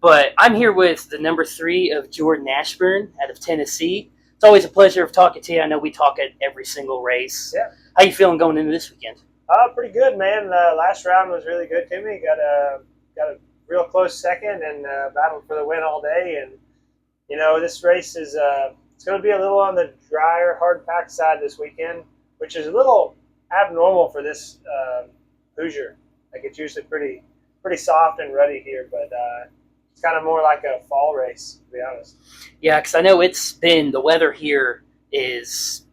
But I'm here with the number 3 of Jordan Ashburn out of Tennessee. It's always a pleasure of talking to you. I know we talk at every single race. Yeah. How you feeling going into this weekend? Pretty good, man. Last round was really good to me. Got a real close second and battled for the win all day. And this race is it's going to be a little on the drier, hard packed side this weekend, which is a little abnormal for this Hoosier. Like it's usually pretty soft and ruddy here, but it's kind of more like a fall race, to be honest. Yeah, because I know the weather here is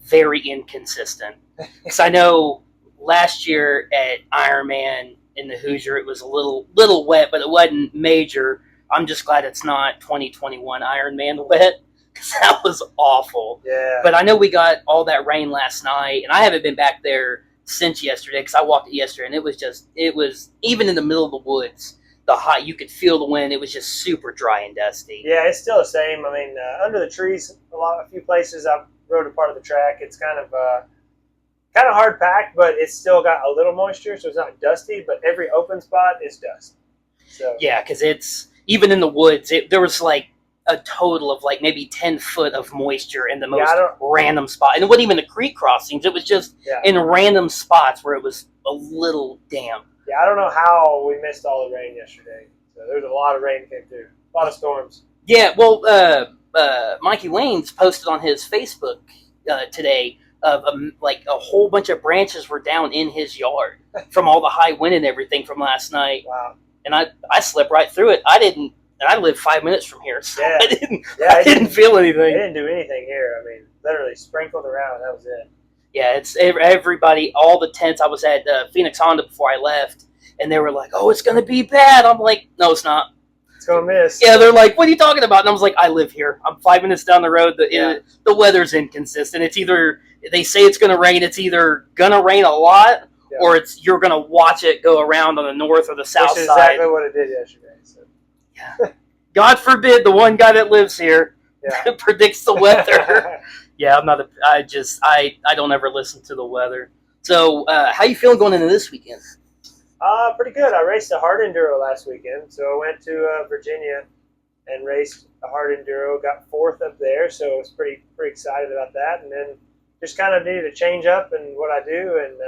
very inconsistent. Because I know last year at Ironman in the Hoosier, it was a little wet, but it wasn't major. I'm just glad it's not 2021 Ironman wet, because that was awful. Yeah. But I know we got all that rain last night, and I haven't been back there since yesterday, because I walked it yesterday, and it was even in the middle of the woods, you could feel the wind. It was just super dry and dusty. Yeah, it's still the same. I mean, under the trees, a few places I've rode a part of the track. It's kind of hard packed, but it's still got a little moisture, so it's not dusty. But every open spot is dust. So yeah, because it's even in the woods. There was like a total of like maybe 10 foot of moisture in the most random spot, and it wasn't even the creek crossings. It was just in random spots where it was a little damp. Yeah, I don't know how we missed all the rain yesterday. So there's a lot of rain came through, a lot of storms. Yeah, well, Mikey Waynes posted on his Facebook today of like a whole bunch of branches were down in his yard from all the high wind and everything from last night. Wow. And I slept right through it. And I live 5 minutes from here, so yeah. I didn't feel anything. They didn't do anything here. I mean, literally sprinkled around. That was it. Yeah, it's everybody, all the tents. I was at Phoenix Honda before I left, and they were like, "Oh, it's going to be bad." I'm like, "No, it's not. It's going to miss." Yeah, they're like, "What are you talking about?" And I was like, "I live here. I'm 5 minutes down the road. The weather's inconsistent. It's either they say it's going to rain. It's either going to rain a lot, or you're going to watch it go around on the north or the south side." Which is exactly what it did yesterday. So. Yeah. God forbid the one guy that lives here predicts the weather. Yeah, I'm not. I don't ever listen to the weather. So, how you feeling going into this weekend? Pretty good. I raced a hard enduro last weekend, so I went to Virginia and raced a hard enduro. Got 4th up there, so I was pretty excited about that. And then just kind of needed to change up in what I do, and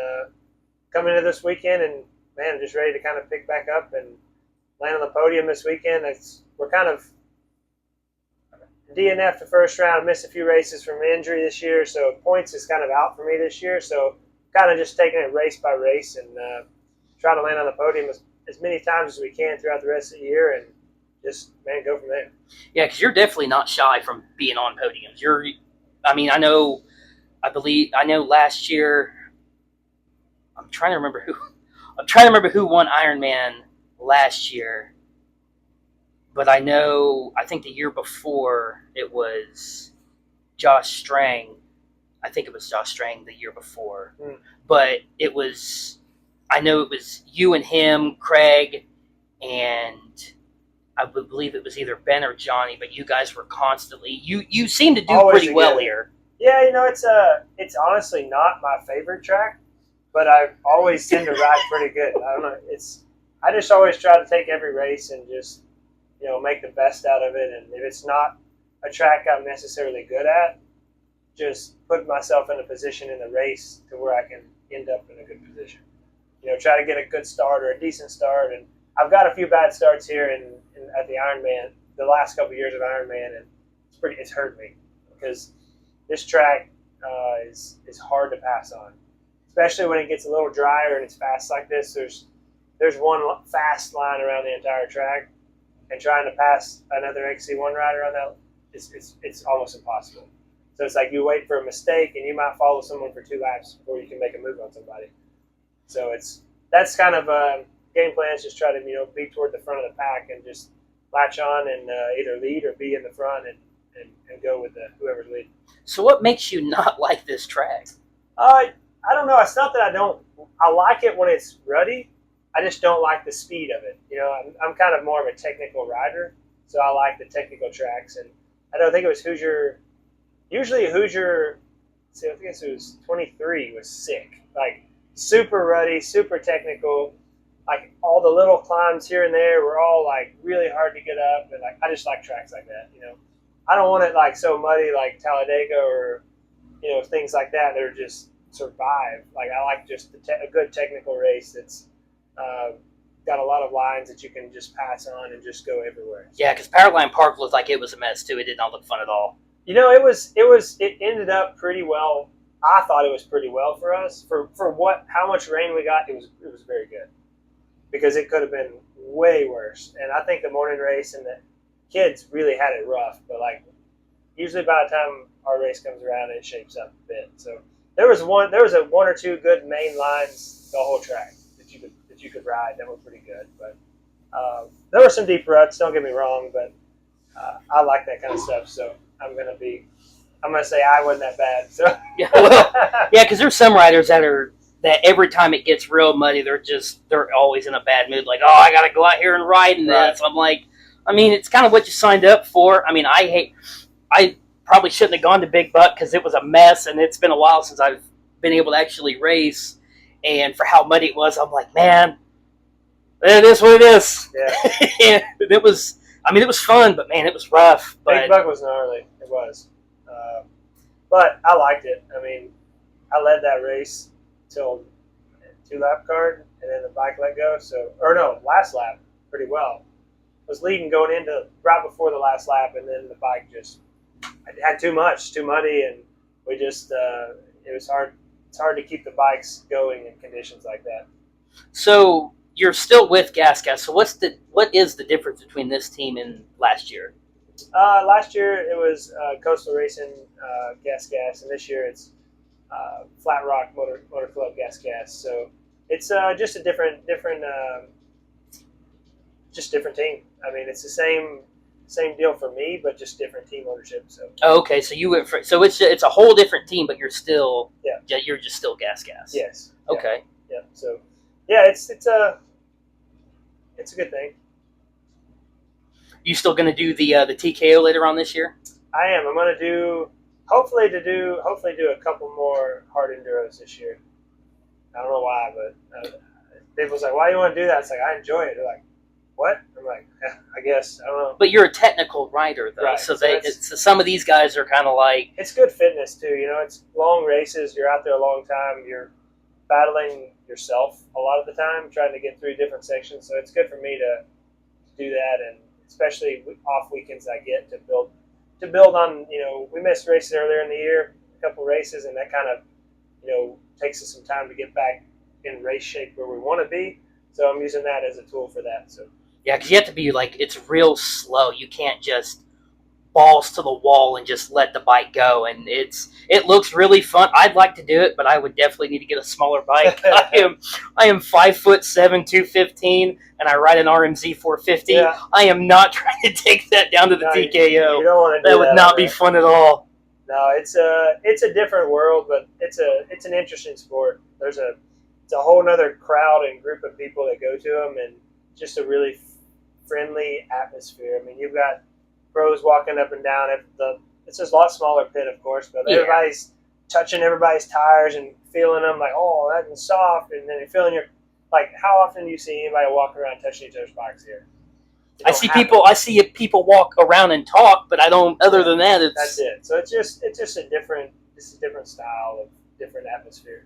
come into this weekend, and man, just ready to kind of pick back up and land on the podium this weekend. We're kind of DNF the first round, missed a few races from injury this year, so points is kind of out for me this year. So kind of just taking it race by race and try to land on the podium as many times as we can throughout the rest of the year, and just go from there. Yeah, because you're definitely not shy from being on podiums. I know last year. I'm trying to remember who won Ironman last year. But I think the year before it was Josh Strang. I think it was Josh Strang the year before. But I know it was you and him, Craig, and I would believe it was either Ben or Johnny, but you guys were constantly, you seem to do always pretty well here. Yeah, it's honestly not my favorite track, but I always tend to ride pretty good. I don't know, I just always try to take every race and just make the best out of it. And if it's not a track I'm necessarily good at, just put myself in a position in the race to where I can end up in a good position. Try to get a good start or a decent start. And I've got a few bad starts here at the Ironman, the last couple of years of Ironman, and it's hurt me because this track is hard to pass on, especially when it gets a little drier and it's fast like this. There's one fast line around the entire track, and trying to pass another XC1 rider on that, it's almost impossible. So it's like you wait for a mistake, and you might follow someone for 2 laps before you can make a move on somebody. So that's kind of game plan is just try to be toward the front of the pack and just latch on and either lead or be in the front and go with whoever's leading. So what makes you not like this track? I don't know. It's not that I like it when it's ruddy. I just don't like the speed of it. I'm kind of more of a technical rider, so I like the technical tracks. And I think it was Hoosier. Usually Hoosier, I guess it was 23, was sick. Like super ruddy, super technical. like all the little climbs here and there were all like really hard to get up, and like I just like tracks like that. I don't want it like so muddy like Talladega or things like that. They're just survive. Like I like just a good technical race that's got a lot of lines that you can just pass on and just go everywhere. Yeah, because Powerline Park looked like it was a mess too. It did not look fun at all. It ended up pretty well. I thought it was pretty well for us for how much rain we got. It was very good because it could have been way worse. And I think the morning race and the kids really had it rough. But like usually by the time our race comes around, it shapes up a bit. So there was one or two good main lines the whole track that you could ride that were pretty good. But there were some deep ruts. Don't get me wrong, but I like that kind of stuff. So I'm gonna say I wasn't that bad. So yeah, because there's some riders that every time it gets real muddy, they're always in a bad mood. Like, oh, I gotta go out here and ride in this. I'm like, I mean, it's kind of what you signed up for. I mean, I probably shouldn't have gone to Big Buck because it was a mess, and it's been a while since I've been able to actually race. And for how muddy it was, I'm like, man, it is what it is. Yeah, it was. I mean, it was fun, but man, it was rough. But Big Buck was gnarly. It was. But I liked it. I mean, I led that race till 2-lap card, and then the bike let go. Last lap pretty well. I was leading going into right before the last lap, and then the bike just had too muddy, and we just it was hard. It's hard to keep the bikes going in conditions like that. So you're still with Gas. So what is the difference between this team and last year? Last year it was Coastal Racing Gas, and this year it's Flat Rock Motor Club Gas. So it's just a different team. I mean, it's the same deal for me, but just different team ownership. So okay, so you went so it's a whole different team, but you're still you're just still Gas. Yes. Okay. Yeah. So yeah, it's a good thing. You still going to do the TKO later on this year? I am. I'm going to hopefully do a couple more hard enduros this year. I don't know why, but people's like, why do you want to do that? It's like, I enjoy it. They're like, what? I'm like, I guess. I don't know. But you're a technical rider, though. Right. So some of these guys are kind of like... It's good fitness, too. It's long races. You're out there a long time. You're battling yourself a lot of the time, trying to get through different sections. So it's good for me to do that, and especially off weekends I get to build on, we missed races earlier in the year, a couple races, and that kind of, takes us some time to get back in race shape where we want to be. So I'm using that as a tool for that. So yeah, because you have to be it's real slow. You can't just balls to the wall and just let the bike go. And it looks really fun. I'd like to do it, but I would definitely need to get a smaller bike. I am 5'7", 215, and I ride an RMZ 450. Yeah. I am not trying to take that down to the TKO. You don't want to do that would not be fun at all. No, it's a different world, but it's an interesting sport. It's a whole other crowd and group of people that go to them, and just a really friendly atmosphere. I mean, you've got pros walking up and down. It's a lot smaller pit, of course, but everybody's touching everybody's tires and feeling them like, oh, that's soft, and then you're feeling like, how often do you see anybody walk around touching each other's bikes here? I see people walk around and talk, but I don't. Other than that, that's it. So it's just a different style of different atmosphere.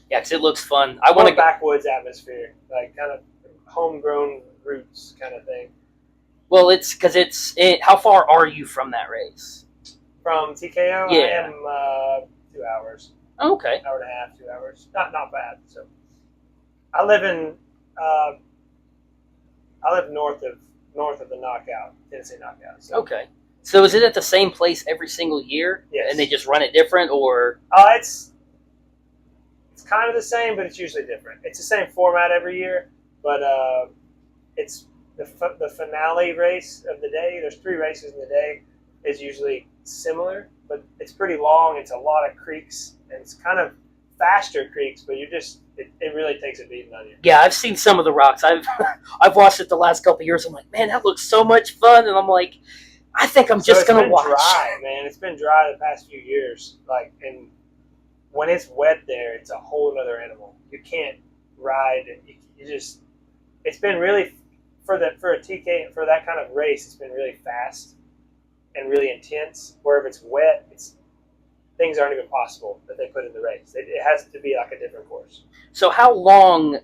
Yeah, because it looks fun. I want a backwoods atmosphere, like kind of homegrown roots kind of thing. Well, it's because how far are you from that race? From TKO, yeah. I am 2 hours. Oh, okay. Hour and a half, 2 hours. Not bad. So I live north of the Tennessee Knockout. So. Okay. So is it at the same place every single year? Yes. And they just run it different, or? It's kind of the same, but it's usually different. It's the same format every year, but it's the finale race of the day. There's 3 races in the day. Is usually similar, but it's pretty long. It's a lot of creeks, and it's kind of faster creeks, but it really takes a beating on you. Yeah, I've seen some of the rocks. I've watched it the last couple of years. I'm like, man, that looks so much fun, and I'm like, I think I'm just gonna watch. It's been dry, man. It's been dry the past few years. And when it's wet there, it's a whole other animal. You can't ride. it's been really for a TK for that kind of race. It's been really fast and really intense. Where if it's wet, things aren't even possible that they put in the race. It has to be like a different course. So how long,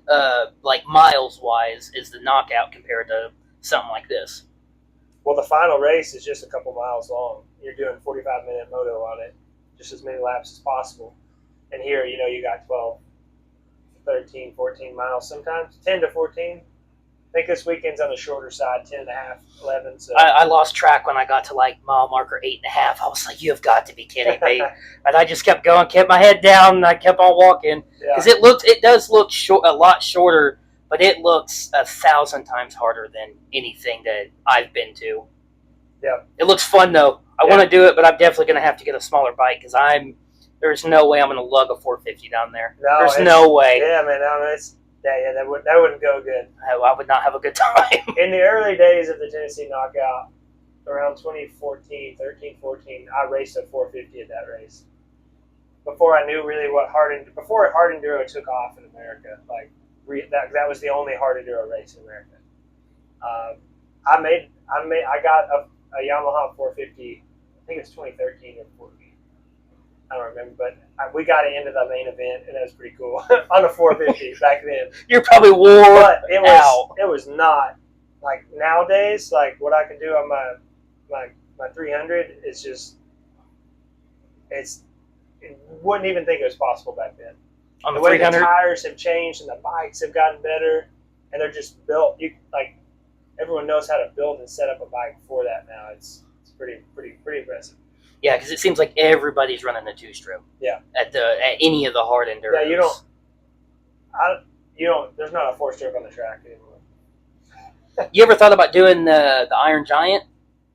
like miles wise, is the knockout compared to something like this? Well, the final race is just a couple miles long. You're doing 45-minute moto on it, just as many laps as possible. And here, you got 12, 13, 14 miles sometimes, 10 to 14. I think this weekend's on the shorter side, 10 and a half, 11. So I lost track when I got to like mile marker 8.5. I was like, "You have got to be kidding me!" And I just kept going, kept my head down, and I kept on walking because it does look a lot shorter, but it looks 1,000 times harder than anything that I've been to. Yeah, it looks fun though. I want to do it, but I'm definitely going to have to get a smaller bike because there's no way I'm going to lug a 450 down there. No, there's no way. Yeah, man, that wouldn't go good. I would not have a good time. In the early days of the Tennessee Knockout, around 2014, 13, 14, I raced a 450 at that race. Before I knew really before hard enduro took off in America, like that was the only hard enduro race in America. I got a Yamaha 450. I think it's 2013 or 14. I don't remember, but we got it into the main event, and that was pretty cool on a 450 back then. You're probably wore but out. It was not like nowadays. Like what I can do on my 300 is just wouldn't even think it was possible back then. On the way 300? the tires have changed and the bikes have gotten better, and they're just built. Everyone knows how to build and set up a bike for that now. It's pretty impressive. Yeah, because it seems like everybody's running the two-stroke. Yeah. At any of the hard enduro. Yeah, you don't. There's not a four-stroke on the track anymore. You ever thought about doing the Iron Giant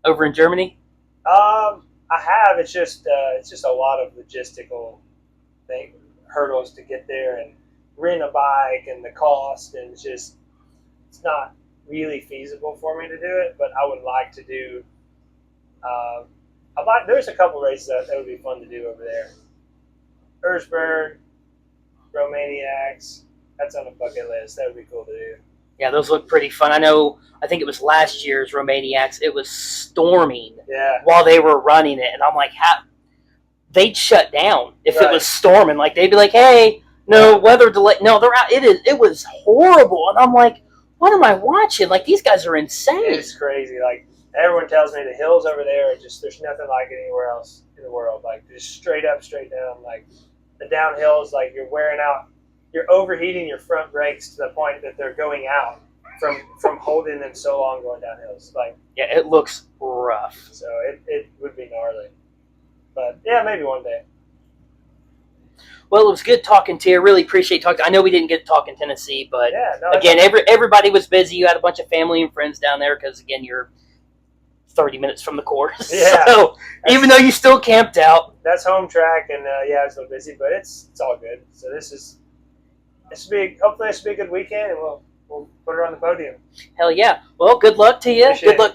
over in Germany? I have. It's just a lot of logistical hurdles to get there and rent a bike and the cost, and it's not really feasible for me to do it. But I would like to do. There's a couple races that would be fun to do over there. Ashburn, Romaniacs. That's on the bucket list. That would be cool to do. Yeah, those look pretty fun. I think it was last year's Romaniacs. It was storming while they were running it. And I'm like, they'd shut down if it was storming. Like, they'd be like, hey, no, weather delay. No, they're out. It was horrible. And I'm like, what am I watching? Like, these guys are insane. It's crazy. Like, everyone tells me the hills over there are there's nothing like it anywhere else in the world. Like, just straight up, straight down. Like, the downhills, like, you're wearing out. You're overheating your front brakes to the point that they're going out from holding them so long going down hills. Like, yeah, it looks rough. So it would be gnarly. But, yeah, maybe one day. Well, it was good talking to you. Really appreciate talking. I know we didn't get to talk in Tennessee, but again, everybody was busy. You had a bunch of family and friends down there because, again, you're 30 minutes from the course. Yeah. So even though you still camped out. That's home track, and, it's a little busy, but it's all good. So hopefully this will be a good weekend, and we'll put her on the podium. Hell yeah. Well, good luck to you. Appreciate Good luck to